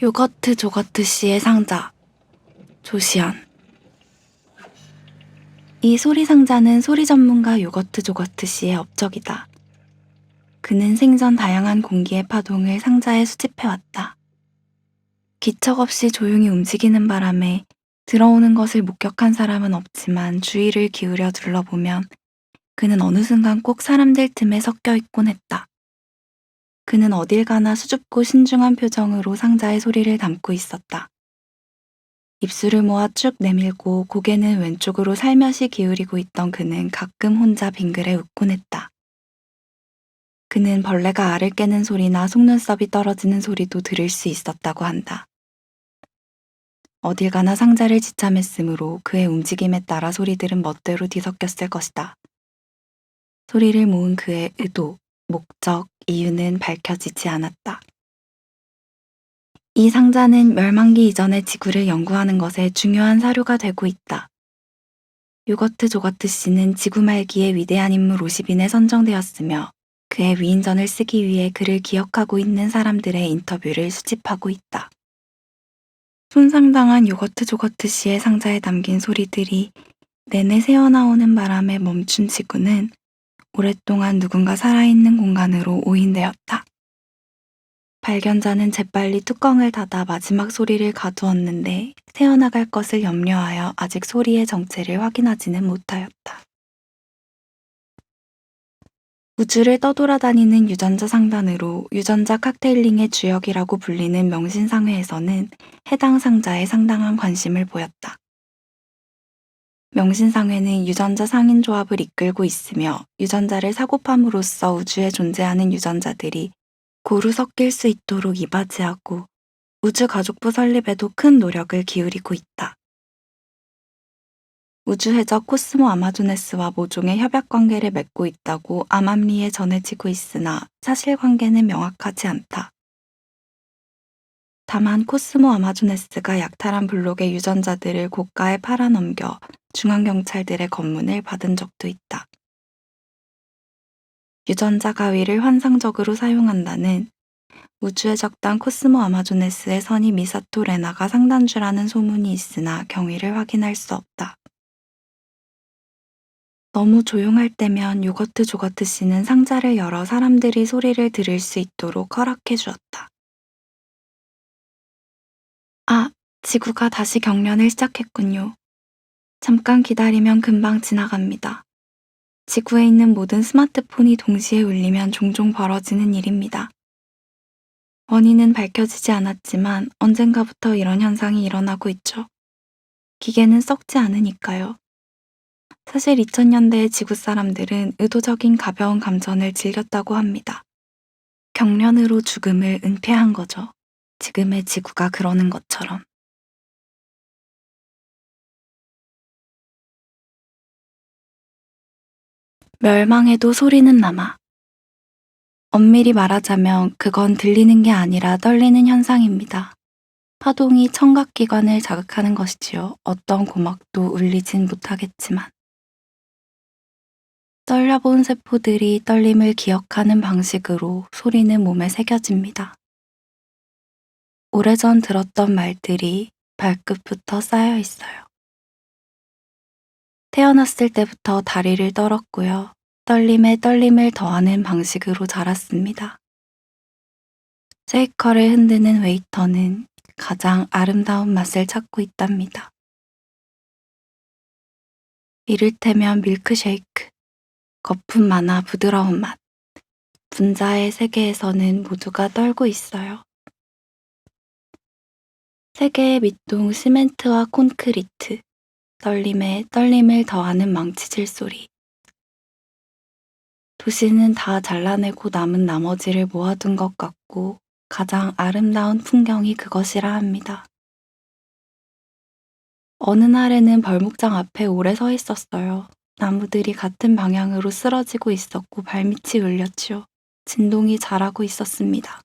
요거트 조거트 씨의 상자, 조시안. 이 소리 상자는 소리 전문가 요거트 조거트 씨의 업적이다. 그는 생전 다양한 공기의 파동을 상자에 수집해왔다. 기척 없이 조용히 움직이는 바람에 들어오는 것을 목격한 사람은 없지만 주의를 기울여 둘러보면 그는 어느 순간 꼭 사람들 틈에 섞여 있곤 했다. 그는 어딜 가나 수줍고 신중한 표정으로 상자의 소리를 담고 있었다. 입술을 모아 쭉 내밀고 고개는 왼쪽으로 살며시 기울이고 있던 그는 가끔 혼자 빙그레 웃곤 했다. 그는 벌레가 알을 깨는 소리나 속눈썹이 떨어지는 소리도 들을 수 있었다고 한다. 어딜 가나 상자를 지참했으므로 그의 움직임에 따라 소리들은 멋대로 뒤섞였을 것이다. 소리를 모은 그의 의도, 목적, 이유는 밝혀지지 않았다. 이 상자는 멸망기 이전의 지구를 연구하는 것에 중요한 사료가 되고 있다. 요거트 조거트 씨는 지구 말기의 위대한 인물 50인에 선정되었으며 그의 위인전을 쓰기 위해 그를 기억하고 있는 사람들의 인터뷰를 수집하고 있다. 손상당한 요거트 조거트 씨의 상자에 담긴 소리들이 내내 새어나오는 바람에 멈춘 지구는 오랫동안 누군가 살아있는 공간으로 오인되었다. 발견자는 재빨리 뚜껑을 닫아 마지막 소리를 가두었는데 새어나갈 것을 염려하여 아직 소리의 정체를 확인하지는 못하였다. 우주를 떠돌아다니는 유전자 상단으로 유전자 칵테일링의 주역이라고 불리는 명신상회에서는 해당 상자에 상당한 관심을 보였다. 명신상회는 유전자 상인조합을 이끌고 있으며 유전자를 사고팜으로써 우주에 존재하는 유전자들이 고루 섞일 수 있도록 이바지하고 우주가족부 설립에도 큰 노력을 기울이고 있다. 우주해적 코스모 아마조네스와 모종의 협약관계를 맺고 있다고 암암리에 전해지고 있으나 사실관계는 명확하지 않다. 다만 코스모 아마조네스가 약탈한 블록의 유전자들을 고가에 팔아넘겨 중앙경찰들의 검문을 받은 적도 있다. 유전자 가위를 환상적으로 사용한다는 우주의 적당 코스모 아마조네스의 선임 미사토 레나가 상단주라는 소문이 있으나 경위를 확인할 수 없다. 너무 조용할 때면 요거트 조거트 씨는 상자를 열어 사람들이 소리를 들을 수 있도록 허락해 주었다. 아, 지구가 다시 경련을 시작했군요. 잠깐 기다리면 금방 지나갑니다. 지구에 있는 모든 스마트폰이 동시에 울리면 종종 벌어지는 일입니다. 원인은 밝혀지지 않았지만 언젠가부터 이런 현상이 일어나고 있죠. 기계는 썩지 않으니까요. 사실 2000년대의 지구 사람들은 의도적인 가벼운 감전을 즐겼다고 합니다. 경련으로 죽음을 은폐한 거죠. 지금의 지구가 그러는 것처럼. 멸망해도 소리는 남아. 엄밀히 말하자면 그건 들리는 게 아니라 떨리는 현상입니다. 파동이 청각기관을 자극하는 것이지요. 어떤 고막도 울리진 못하겠지만. 떨려본 세포들이 떨림을 기억하는 방식으로 소리는 몸에 새겨집니다. 오래전 들었던 말들이 발끝부터 쌓여 있어요. 태어났을 때부터 다리를 떨었고요. 떨림에 떨림을 더하는 방식으로 자랐습니다. 쉐이커를 흔드는 웨이터는 가장 아름다운 맛을 찾고 있답니다. 이를테면 밀크쉐이크, 거품 많아 부드러운 맛. 분자의 세계에서는 모두가 떨고 있어요. 세계의 밑동 시멘트와 콘크리트, 떨림에 떨림을 더하는 망치질 소리. 도시는 다 잘라내고 남은 나머지를 모아둔 것 같고 가장 아름다운 풍경이 그것이라 합니다. 어느 날에는 벌목장 앞에 오래 서 있었어요. 나무들이 같은 방향으로 쓰러지고 있었고 발밑이 울렸지요. 진동이 자라고 있었습니다.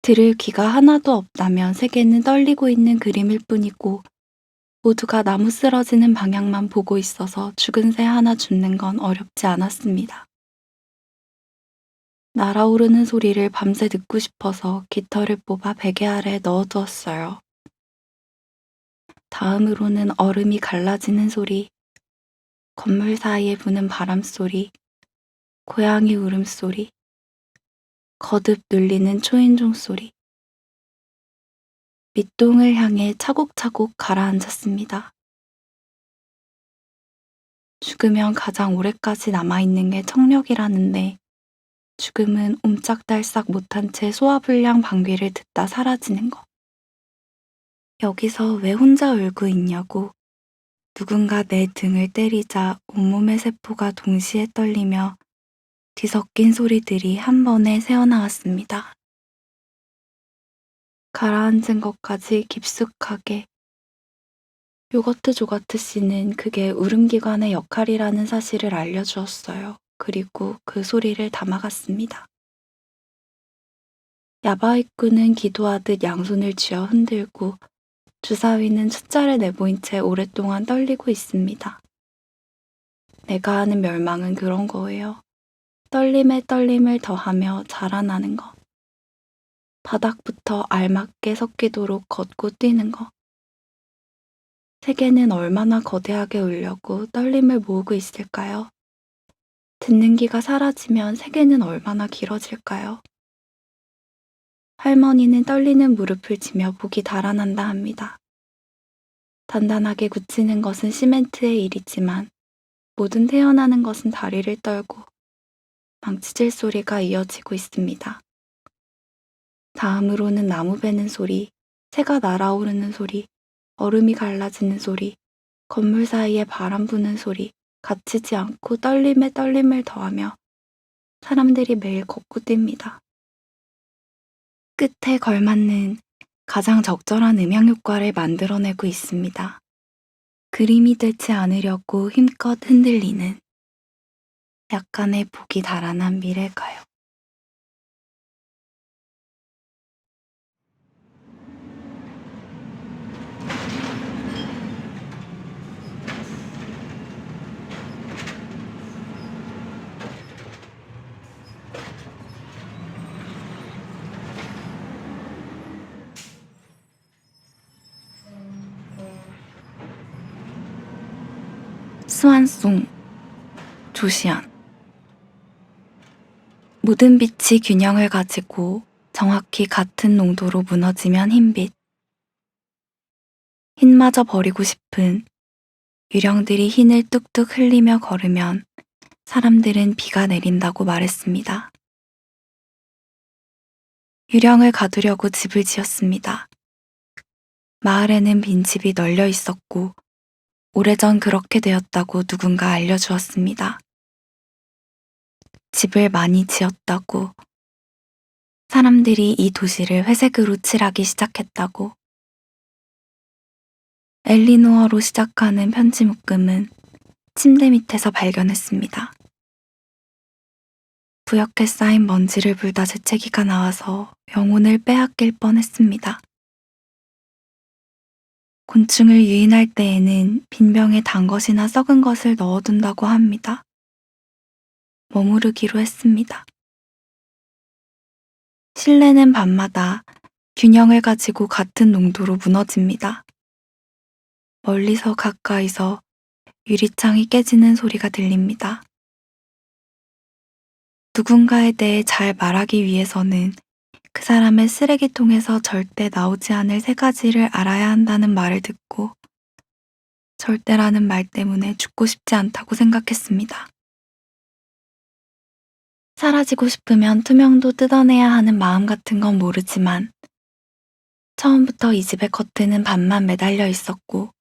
들을 귀가 하나도 없다면 세계는 떨리고 있는 그림일 뿐이고 모두가 나무 쓰러지는 방향만 보고 있어서 죽은 새 하나 줍는 건 어렵지 않았습니다. 날아오르는 소리를 밤새 듣고 싶어서 깃털을 뽑아 베개 아래 넣어두었어요. 다음으로는 얼음이 갈라지는 소리, 건물 사이에 부는 바람 소리, 고양이 울음소리, 거듭 눌리는 초인종 소리. 밑동을 향해 차곡차곡 가라앉았습니다. 죽으면 가장 오래까지 남아있는 게 청력이라는데 죽음은 옴짝달싹 못한 채 소화불량 방귀를 듣다 사라지는 거. 여기서 왜 혼자 울고 있냐고 누군가 내 등을 때리자 온몸의 세포가 동시에 떨리며 뒤섞인 소리들이 한 번에 새어나왔습니다. 가라앉은 것까지 깊숙하게. 요거트 조거트 씨는 그게 울음기관의 역할이라는 사실을 알려주었어요. 그리고 그 소리를 담아갔습니다. 야바이꾼은 기도하듯 양손을 쥐어 흔들고 주사위는 숫자를 내보인 채 오랫동안 떨리고 있습니다. 내가 하는 멸망은 그런 거예요. 떨림에 떨림을 더하며 자라나는 것. 바닥부터 알맞게 섞이도록 걷고 뛰는 것. 세계는 얼마나 거대하게 울려고 떨림을 모으고 있을까요? 듣는 기가 사라지면 세계는 얼마나 길어질까요? 할머니는 떨리는 무릎을 치며 목이 달아난다 합니다. 단단하게 굳히는 것은 시멘트의 일이지만 모든 태어나는 것은 다리를 떨고 망치질 소리가 이어지고 있습니다. 다음으로는 나무 베는 소리, 새가 날아오르는 소리, 얼음이 갈라지는 소리, 건물 사이에 바람 부는 소리, 갇히지 않고 떨림에 떨림을 더하며 사람들이 매일 걷고 뜁니다. 끝에 걸맞는 가장 적절한 음향 효과를 만들어내고 있습니다. 그림이 되지 않으려고 힘껏 흔들리는 약간의 복이 달아난 미래가요. 스완송, 조시안. 모든 빛이 균형을 가지고 정확히 같은 농도로 무너지면 흰빛. 흰마저 버리고 싶은 유령들이 흰을 뚝뚝 흘리며 걸으면 사람들은 비가 내린다고 말했습니다. 유령을 가두려고 집을 지었습니다. 마을에는 빈집이 널려 있었고 오래전 그렇게 되었다고 누군가 알려주었습니다. 집을 많이 지었다고, 사람들이 이 도시를 회색으로 칠하기 시작했다고. 엘리노어로 시작하는 편지 묶음은 침대 밑에서 발견했습니다. 부옇게 쌓인 먼지를 불다 재채기가 나와서 영혼을 빼앗길 뻔했습니다. 곤충을 유인할 때에는 빈병에 단 것이나 썩은 것을 넣어둔다고 합니다. 머무르기로 했습니다. 실내는 밤마다 균형을 가지고 같은 농도로 무너집니다. 멀리서 가까이서 유리창이 깨지는 소리가 들립니다. 누군가에 대해 잘 말하기 위해서는 그 사람의 쓰레기통에서 절대 나오지 않을 세 가지를 알아야 한다는 말을 듣고 절대라는 말 때문에 죽고 싶지 않다고 생각했습니다. 사라지고 싶으면 투명도 뜯어내야 하는 마음 같은 건 모르지만 처음부터 이 집의 커튼은 반만 매달려 있었고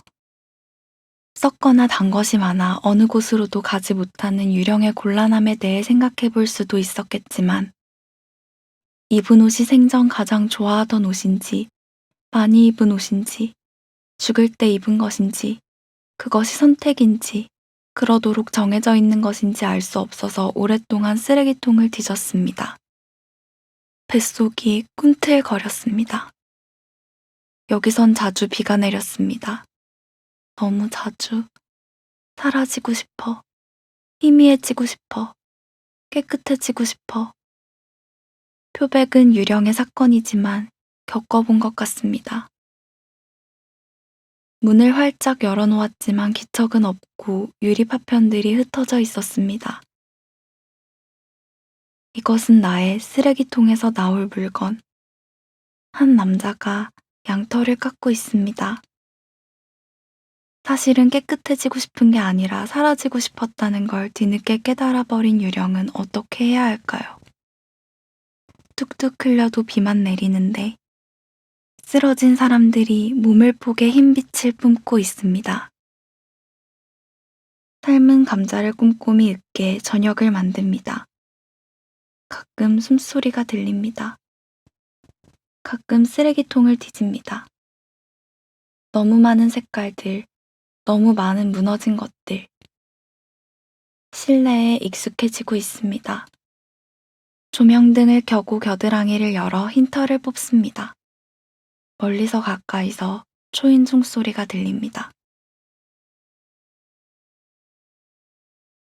썩거나 단 것이 많아 어느 곳으로도 가지 못하는 유령의 곤란함에 대해 생각해 볼 수도 있었겠지만 입은 옷이 생전 가장 좋아하던 옷인지 많이 입은 옷인지 죽을 때 입은 것인지 그것이 선택인지 그러도록 정해져 있는 것인지 알 수 없어서 오랫동안 쓰레기통을 뒤졌습니다. 뱃속이 꿈틀거렸습니다. 여기선 자주 비가 내렸습니다. 너무 자주. 사라지고 싶어. 희미해지고 싶어. 깨끗해지고 싶어. 표백은 유령의 사건이지만 겪어본 것 같습니다. 문을 활짝 열어놓았지만 기척은 없고 유리 파편들이 흩어져 있었습니다. 이것은 나의 쓰레기통에서 나올 물건. 한 남자가 양털을 깎고 있습니다. 사실은 깨끗해지고 싶은 게 아니라 사라지고 싶었다는 걸 뒤늦게 깨달아버린 유령은 어떻게 해야 할까요? 뚝뚝 흘려도 비만 내리는데 쓰러진 사람들이 모물폭에 흰빛을 뿜고 있습니다. 삶은 감자를 꼼꼼히 으깨 저녁을 만듭니다. 가끔 숨소리가 들립니다. 가끔 쓰레기통을 뒤집니다. 너무 많은 색깔들, 너무 많은 무너진 것들. 실내에 익숙해지고 있습니다. 조명등을 켜고 겨드랑이를 열어 흰털을 뽑습니다. 멀리서 가까이서 초인종 소리가 들립니다.